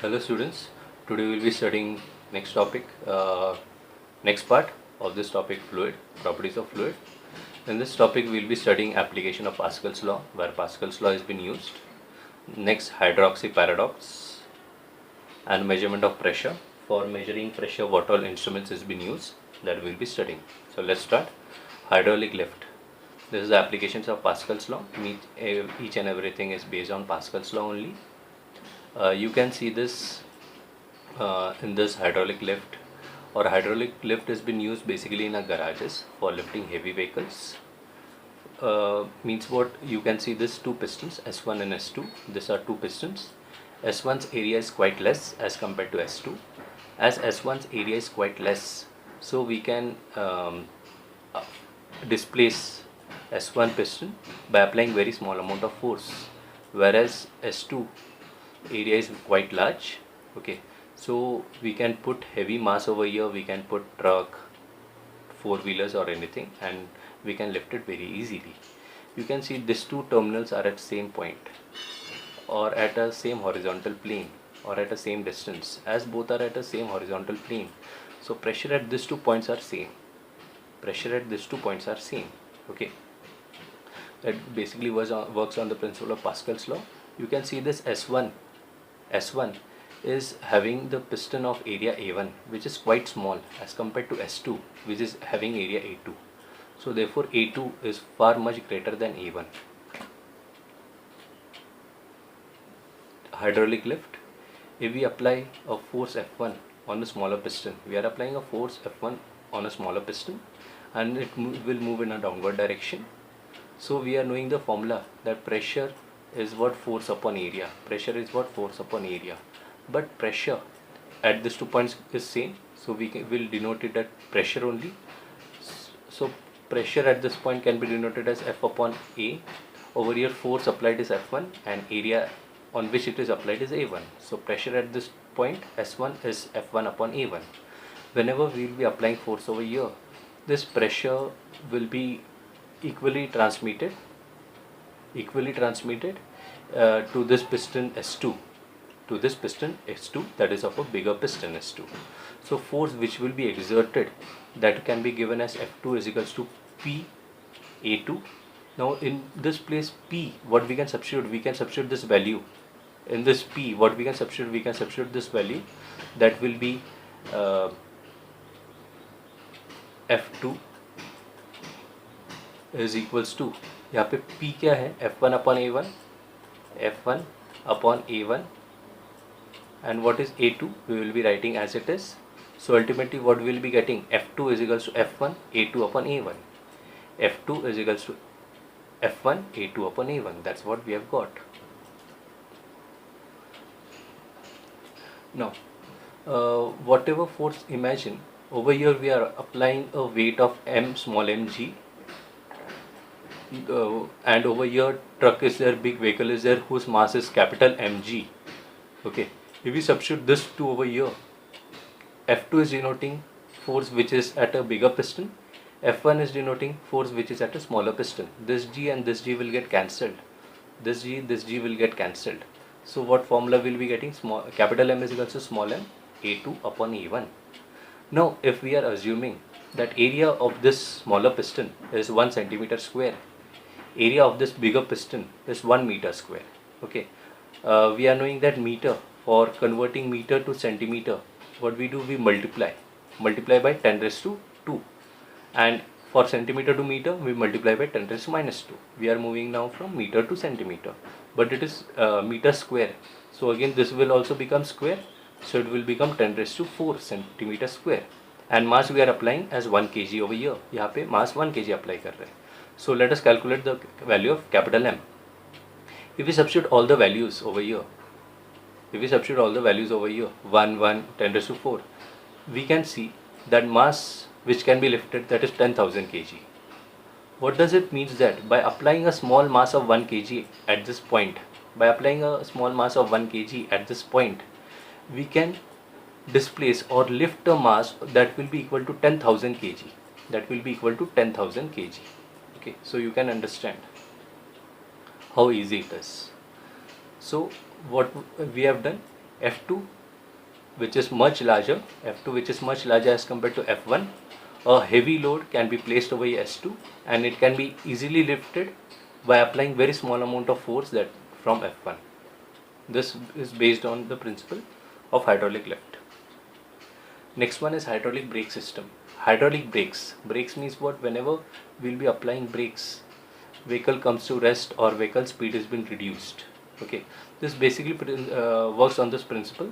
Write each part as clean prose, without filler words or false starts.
Hello students, today we will be studying next part of this topic, fluid, properties of fluid. In this topic we will be studying application of Pascal's law, where Pascal's law has been used. Next, hydroxy paradox and measurement of pressure. For measuring pressure, what all instruments has been used, that we will be studying. So let's start. Hydraulic lift. This is the applications of Pascal's law. Each and everything is based on Pascal's law only. You can see this in this hydraulic lift, or hydraulic lift has been used basically in our garages for lifting heavy vehicles. Means what, you can see this two pistons S1 and S2. These are two pistons. S1's area is quite less as compared to S2. As S1's area is quite less, so we can displace S1 piston by applying very small amount of force, whereas S2 area is quite large. Okay, so we can put heavy mass over here, we can put truck, four-wheelers or anything, and we can lift it very easily. You can see these two terminals are at same point, or at a same horizontal plane, or at a same distance. As both are at a same horizontal plane, so pressure at these 2 points are same. Okay, that basically works on the principle of Pascal's law. You can see this S1 is having the piston of area A1, which is quite small as compared to S2, which is having area A2. So therefore A2 is far much greater than A1. Hydraulic lift. If we apply a force F1 on a smaller piston, we are applying a force F1 on a smaller piston, and it will move in a downward direction. So we are knowing the formula that pressure is what force upon area. But pressure at these 2 points is same, so we will denote it at pressure only. So pressure at this point can be denoted as F upon A. Over here force applied is F1 and area on which it is applied is A1. So pressure at this point S1 is F1 upon A1. Whenever we will be applying force over here, this pressure will be equally transmitted to this piston S2, that is of a bigger piston S2. So force which will be exerted, that can be given as F2 is equals to P A2. Now in this place P, what we can substitute? We can substitute this value. In this P, what we can substitute? We can substitute this value, that will be F2 is equals to, यहाँ पे P क्या है? F1 upon A1, and what is A2? We will be writing as it is. So ultimately what we will be getting, F2 is equals to F1 A2 upon A1. F2 is equals to F1 A2 upon A1. That's what we have got. Now whatever force, imagine over here we are applying a weight of m small mg, and over here truck is there, big vehicle is there, whose mass is capital Mg. Okay, if we substitute this 2 over here, F2 is denoting force which is at a bigger piston, F1 is denoting force which is at a smaller piston. This G and this G will get cancelled. This G will get cancelled. So what formula will be getting? Capital M is equal to small m A2 upon A1. Now if we are assuming that area of this smaller piston is 1 centimeter square, area of this bigger piston is 1 meter square. Okay, we are knowing that meter, for converting meter to centimeter, what we do, we multiply by 10 raised to 2, and for centimeter to meter we multiply by 10 raised to minus 2. We are moving now from meter to centimeter, but it is meter square, so again this will also become square, so it will become 10 raised to 4 centimeter square, and mass we are applying as 1 kg over here. यहाँ पे mass 1 kg apply कर रहे हैं. So let us calculate the value of capital M. If we substitute all the values over here, 1, 1, 10 raised to 4, we can see that mass which can be lifted, that is 10,000 kg. What does it mean? That by applying a small mass of 1 kg at this point, we can displace or lift a mass that will be equal to 10,000 kg. Okay, so you can understand how easy it is. So what we have done, F2 which is much larger, as compared to F1. A heavy load can be placed over S2 and it can be easily lifted by applying very small amount of force that from F1. This is based on the principle of hydraulic lift. Next one is hydraulic brake system. Hydraulic brakes. Brakes means what? Whenever we'll be applying brakes, vehicle comes to rest or vehicle speed has been reduced. Okay, this basically works on this principle.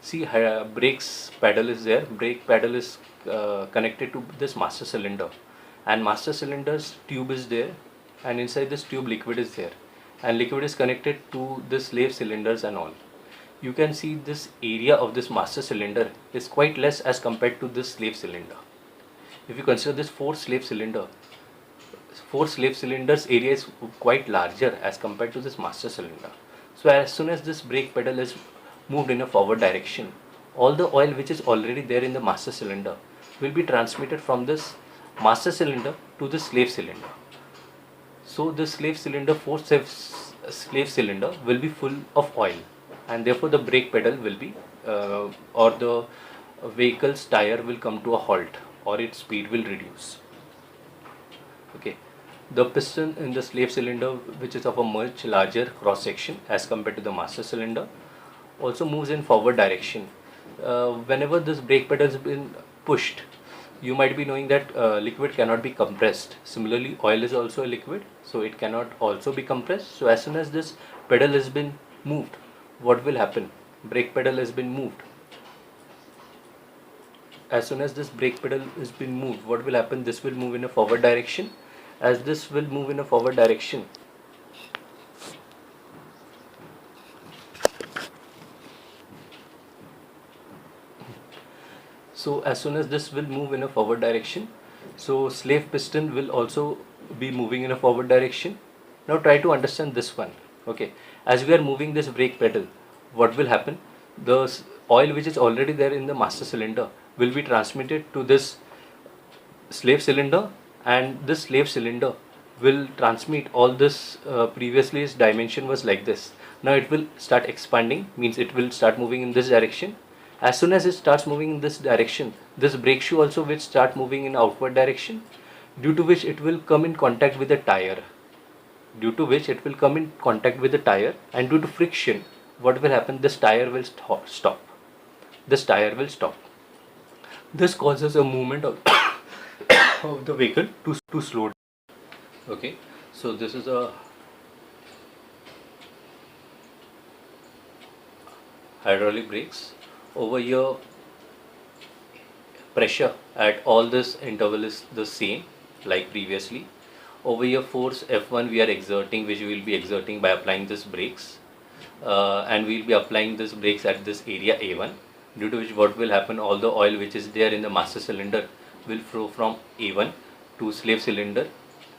See, brakes pedal is there. Brake pedal is connected to this master cylinder, and master cylinder's tube is there, and inside this tube liquid is there, and liquid is connected to the slave cylinders and all. You can see this area of this master cylinder is quite less as compared to this slave cylinder. If you consider this four slave cylinders area is quite larger as compared to this master cylinder. So as soon as this brake pedal is moved in a forward direction, all the oil which is already there in the master cylinder will be transmitted from this master cylinder to the slave cylinder. So the slave cylinder, slave cylinder will be full of oil, and therefore the brake pedal will be or the vehicle's tire will come to a halt or its speed will reduce. Okay, the piston in the slave cylinder, which is of a much larger cross section as compared to the master cylinder, also moves in forward direction. Whenever this brake pedal has been pushed, you might be knowing that liquid cannot be compressed. Similarly, oil is also a liquid, so it cannot also be compressed. So as soon as this pedal has been moved, what will happen? Brake pedal has been moved. As soon as this brake pedal has been moved, what will happen? This will move in a forward direction. As this will move in a forward direction, so as soon as this will move in a forward direction, so slave piston will also be moving in a forward direction. Now try to understand this one. Okay, as we are moving this brake pedal, what will happen? The oil which is already there in the master cylinder will be transmitted to this slave cylinder, and this slave cylinder will transmit all this. Previously its dimension was like this. Now it will start expanding, means it will start moving in this direction. As soon as it starts moving in this direction, this brake shoe also will start moving in outward direction, due to which it will come in contact with the tire. And due to friction, what will happen? This tire will stop. This causes a movement of of the vehicle to slow down. Okay, so this is a hydraulic brakes. Over here, pressure at all this interval is the same like previously. Over here, force F1 we are exerting, which we will be exerting by applying this brakes, and we will be applying this brakes at this area A1, due to which what will happen? All the oil which is there in the master cylinder will flow from A1 to slave cylinder,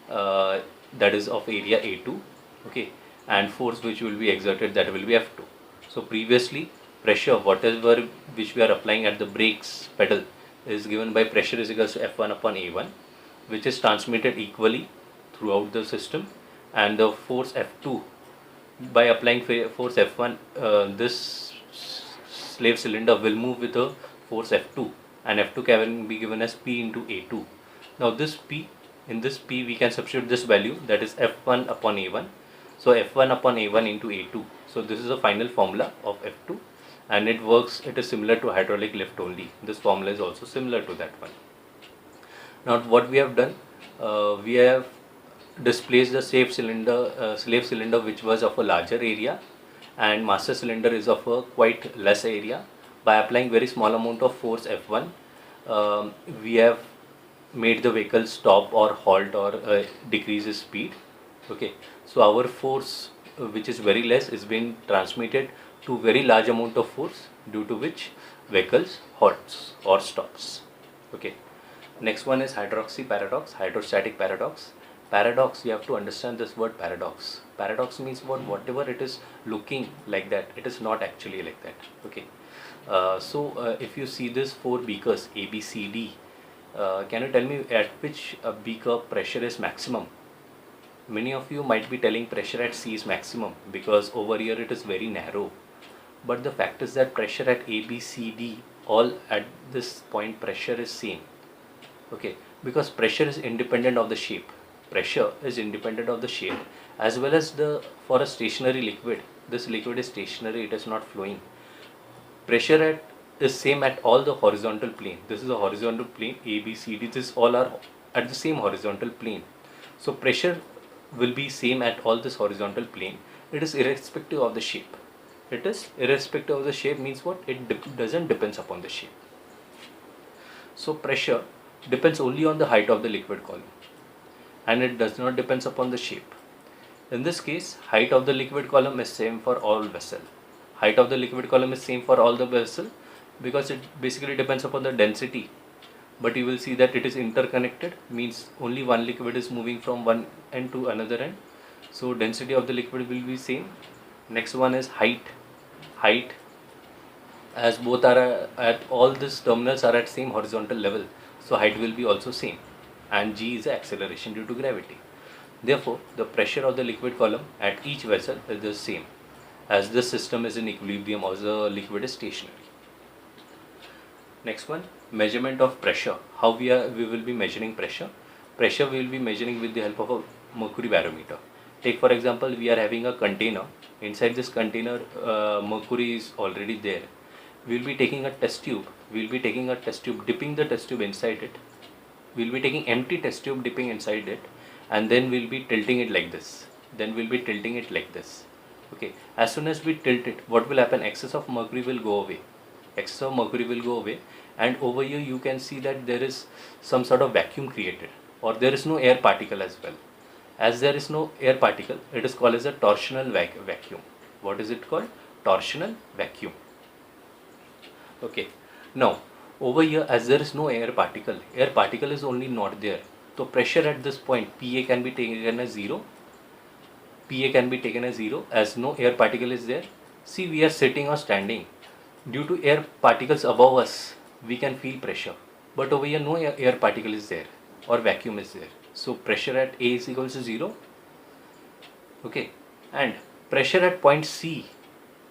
that is of area A2. Okay, and force which will be exerted, that will be F2. So previously, pressure whatever which we are applying at the brakes pedal is given by pressure is equals to F1 upon A1, which is transmitted equally throughout the system, and the force F2 by applying force F1, this slave cylinder will move with the force F2, and F2 can be given as P into A2. Now this P, in this P we can substitute this value, that is F1 upon A1. So F1 upon A1 into A2. So this is the final formula of F2, and it is similar to hydraulic lift only. This formula is also similar to that one. Now what we have done, we have displaced the slave cylinder which was of a larger area, and master cylinder is of a quite less area. By applying very small amount of force F1, we have made the vehicle stop or halt or decrease its speed. Okay, so our force which is very less is being transmitted to very large amount of force, due to which vehicles halts or stops. Okay, next one is hydrostatic paradox. Paradox, you have to understand this word paradox. Paradox means what? Whatever it is looking like that, it is not actually like that. Okay, so if you see this 4 beakers A, B, C, D, can you tell me at which beaker pressure is maximum? Many of you might be telling pressure at C is maximum, because over here it is very narrow. but the fact is that pressure at A, B, C, D, all at this point pressure is same. Okay, because pressure is independent of the shape. Pressure is independent of the shape as well as the, for a stationary liquid, this liquid is stationary, it is not flowing. Pressure at is same at all the horizontal plane. This is a horizontal plane, A, B, C, D, this all are at the same horizontal plane. So pressure will be same at all this horizontal plane. It is irrespective of the shape. It is irrespective of the shape means what? It doesn't depends upon the shape. So pressure depends only on the height of the liquid column and it does not depends upon the shape. In this case, height of the liquid column is same for all vessel. Height of the liquid column is same for all the vessel because it basically depends upon the density. But you will see that it is interconnected, means only one liquid is moving from one end to another end. So density of the liquid will be same. Next one is height. Height, as both are at all these terminals are at same horizontal level, so height will be also same, and g is the acceleration due to gravity. Therefore, the pressure of the liquid column at each vessel is the same, as this system is in equilibrium or the liquid is stationary. Next one, measurement of pressure. How we will be measuring pressure? Pressure we will be measuring with the help of a mercury barometer. Take for example, we are having a container. Inside this container, mercury is already there. We will be taking a test tube. We will be taking a test tube, dipping the test tube inside it. We will be taking empty test tube, dipping inside it, and then we will be tilting it like this. Then we will be tilting it like this. Okay. As soon as we tilt it, what will happen? Excess of mercury will go away. Excess of mercury will go away, and over here you can see that there is some sort of vacuum created, or there is no air particle as well. As there is no air particle, it is called as a torsional vacuum. What is it called? Torsional vacuum. Okay. Now over here, as there is no air particle is only not there. So pressure at this point, Pa can be taken as 0. Pa can be taken as 0 as no air particle is there. See, we are sitting or standing. Due to air particles above us, we can feel pressure. But over here, no air particle is there or vacuum is there. So pressure at A is equals to 0. Okay. And pressure at point C.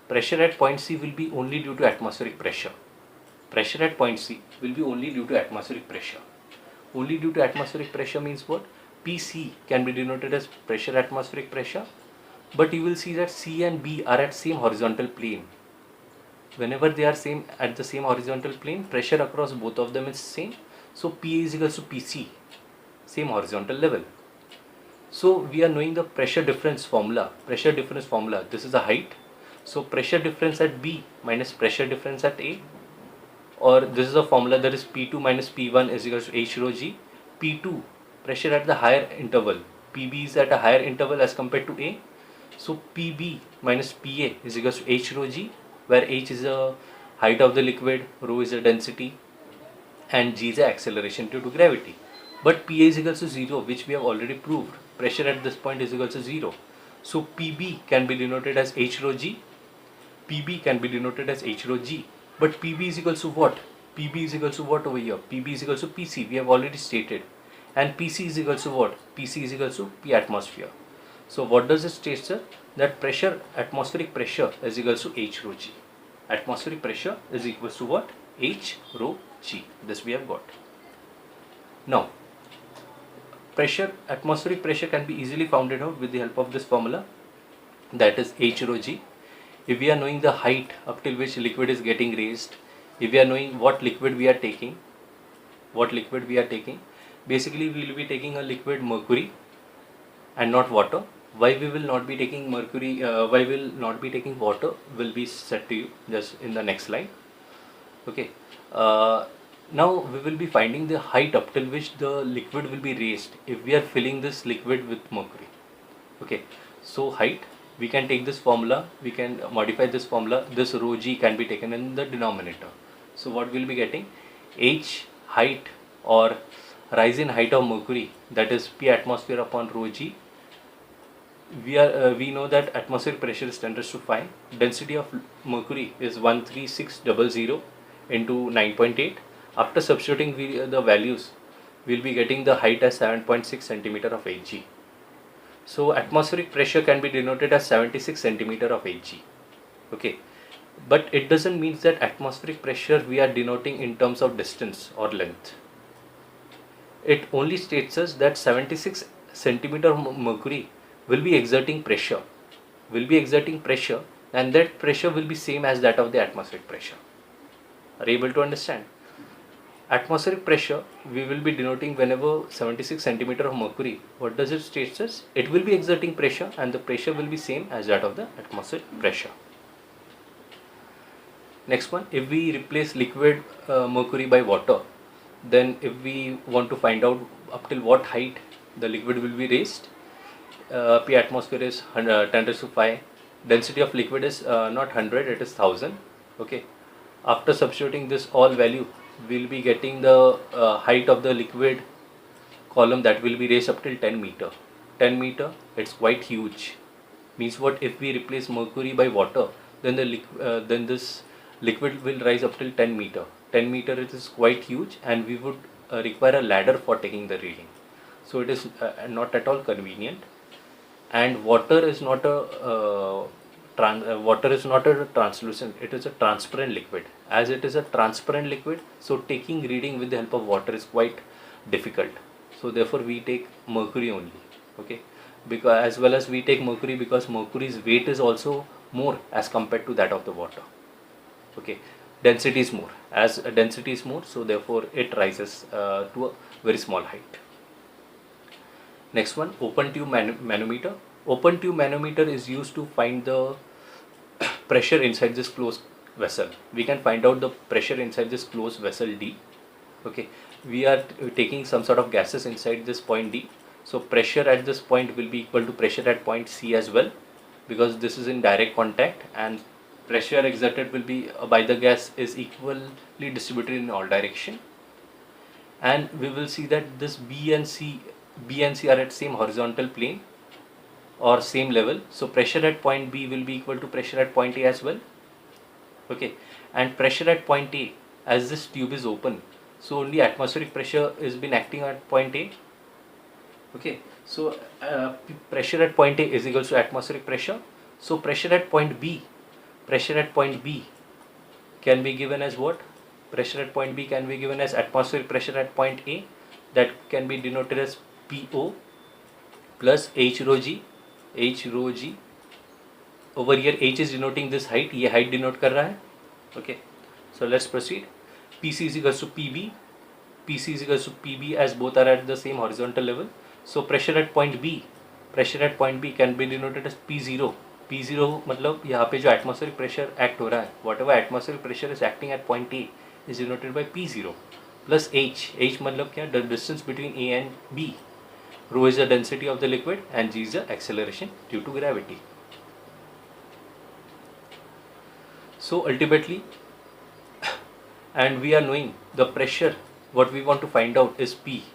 Pressure at point C will be only due to atmospheric pressure. Pressure at point C will be only due to atmospheric pressure. Only due to atmospheric pressure means what? PC can be denoted as pressure atmospheric pressure. But you will see that C and B are at same horizontal plane. Whenever they are same at the same horizontal plane, pressure across both of them is same. So PA is equals to PC, same horizontal level. So we are knowing the pressure difference formula. Pressure difference formula. This is the height. So pressure difference at B minus pressure difference at A. Or this is a formula, that is P2 minus P1 is equals to H rho G. P2, pressure at the higher interval. PB is at a higher interval as compared to A. So PB minus PA is equals to H rho G, where H is the height of the liquid, rho is the density, and G is the acceleration due to gravity. But PA is equals to 0, which we have already proved. Pressure at this point is equals to 0. So PB can be denoted as H rho G. PB can be denoted as H rho G. But PB is equals to what? PB is equals to what over here? PB is equals to PC. We have already stated. And PC is equals to what? PC is equals to P atmosphere. So what does it state, sir? That pressure, atmospheric pressure is equals to H rho G. Atmospheric pressure is equals to what? H rho G. This we have got. Now, pressure, atmospheric pressure can be easily found out with the help of this formula. That is H rho G. If we are knowing the height up till which liquid is getting raised, if we are knowing what liquid we are taking, basically we will be taking a liquid mercury and not water. Why we will not be taking mercury, why will not be taking water will be said to you just in the next slide. Okay. Now we will be finding the height up till which the liquid will be raised if we are filling this liquid with mercury. Okay. So height, we can take this formula, we can modify this formula, this rho G can be taken in the denominator. So what we will be getting? H height or rise in height of mercury, that is P atmosphere upon rho G. We know that atmospheric pressure is 10⁵. Density of mercury is 13600 into 9.8. After substituting the values, we will be getting the height as 7.6 centimeter of Hg. So atmospheric pressure can be denoted as 76 centimeter of Hg. Okay. but it doesn't mean that atmospheric pressure we are denoting in terms of distance or length. It only states us that 76 centimeter of mercury will be exerting pressure, and that pressure will be same as that of the atmospheric pressure. Are you able to understand? Atmospheric pressure we will be denoting whenever 76 centimeter of mercury, what does it state us? It will be exerting pressure, and the pressure will be same as that of the atmospheric pressure. Next one, if we replace liquid mercury by water, then if we want to find out up till what height the liquid will be raised, P atmosphere is 10 raised to 5, density of liquid is not 100, it is 1000. Okay, after substituting this all value, we will be getting the height of the liquid column that will be raised up till 10 meter. 10 meter, it's quite huge. Means what, if we replace mercury by water, then then this liquid will rise up till 10 meter. 10 meter, it is quite huge, and we would require a ladder for taking the reading. So it is not at all convenient. And water is not a translucent, it is a transparent liquid. As it is a transparent liquid, so taking reading with the help of water is quite difficult. So therefore we take mercury only. Okay, because as well as we take mercury because mercury's weight is also more as compared to that of the water. Okay, density is more. As density is more, so therefore it rises to a very small height. Next one, open tube manometer. Open tube manometer is used to find the pressure inside this closed vessel. We can find out the pressure inside this closed vessel D. Okay, we are taking some sort of gases inside this point D. So pressure at this point will be equal to pressure at point C as well, because this is in direct contact, and pressure exerted will be by the gas is equally distributed in all direction. And we will see that this B and C are at same horizontal plane or same level. So pressure at point B will be equal to pressure at point A as well. Okay, and pressure at point A, as this tube is open, so only atmospheric pressure is been acting at point A. Okay, so pressure at point A is equal to atmospheric pressure. So pressure at point B can be given as what? Pressure at point B can be given as atmospheric pressure at point A, that can be denoted as PO plus H rho G. Over here H is denoting this height, ये height denote कर रहा है. Okay, so let's proceed. PC is equals to PB as both are at the same horizontal level. So pressure at point B can be denoted as P0. P0 मतलब यहाँ पे जो atmospheric pressure act हो रहा है, whatever atmospheric pressure is acting at point A is denoted by P0 plus H. मतलब क्या? The distance between A and B. Rho is the density of the liquid and G is the acceleration due to gravity. So ultimately, and we are knowing the pressure, what we want to find out is P.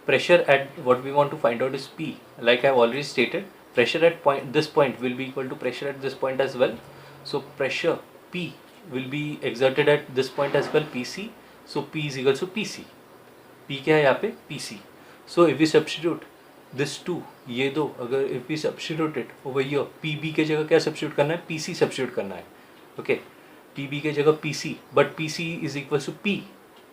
Pressure at what we want to find out is P. Like I have already stated, pressure at this point will be equal to pressure at this point as well. So pressure P will be exerted at this point as well, PC. So P is equal to PC. P क्या है यहाँ पे? PC. So if we substitute this two, ये दो, अगर if we substitute it over here, PB के जगह क्या substitute करना है? PC substitute करना है. Okay, PB के जगह PC, but PC is equal to P.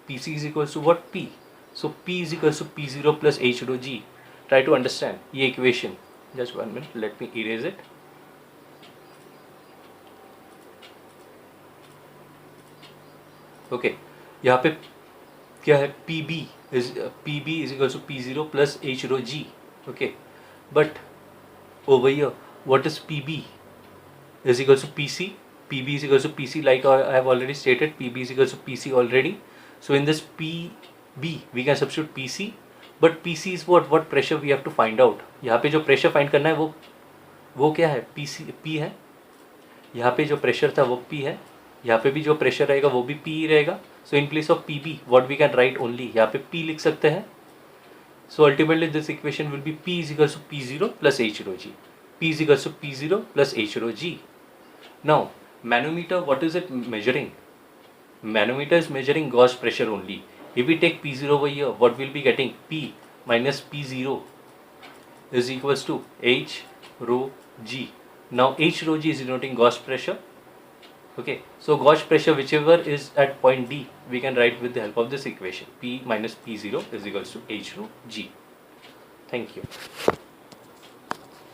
PC is equal to what? P. So P is equal to P0 plus H rho G. Try to understand ये equation. Just 1 minute, let me erase it. Okay, यहाँ पे क्या है? PB is equal to P0 plus H rho G. Okay, but over here what is PB is equal to PC. PB is equal to PC, like I have already stated, PB is equal to PC already. So in this PB we can substitute PC, but PC is what pressure we have to find out. यहाँ पे जो pressure find करना है वो क्या है? P है. यहाँ पे जो pressure था वो P है, यहाँ पे भी जो pressure रहेगा वो भी P ही रहेगा. So in place of PB, what we can write only, यहाँ पे P लिख सकते हैं. So ultimately this equation will be P is equal to P0 plus H rho G. P is equal to P0 plus H rho G. Now manometer, what is it measuring? Manometer is measuring gauge pressure only. If we take P0 over here, what we'll be getting? P minus P0 is equals to H rho G. Now H rho G is denoting gauge pressure. Okay, so gauge pressure whichever is at point D, we can write with the help of this equation, P minus P0 is equals to H rho G. Thank you.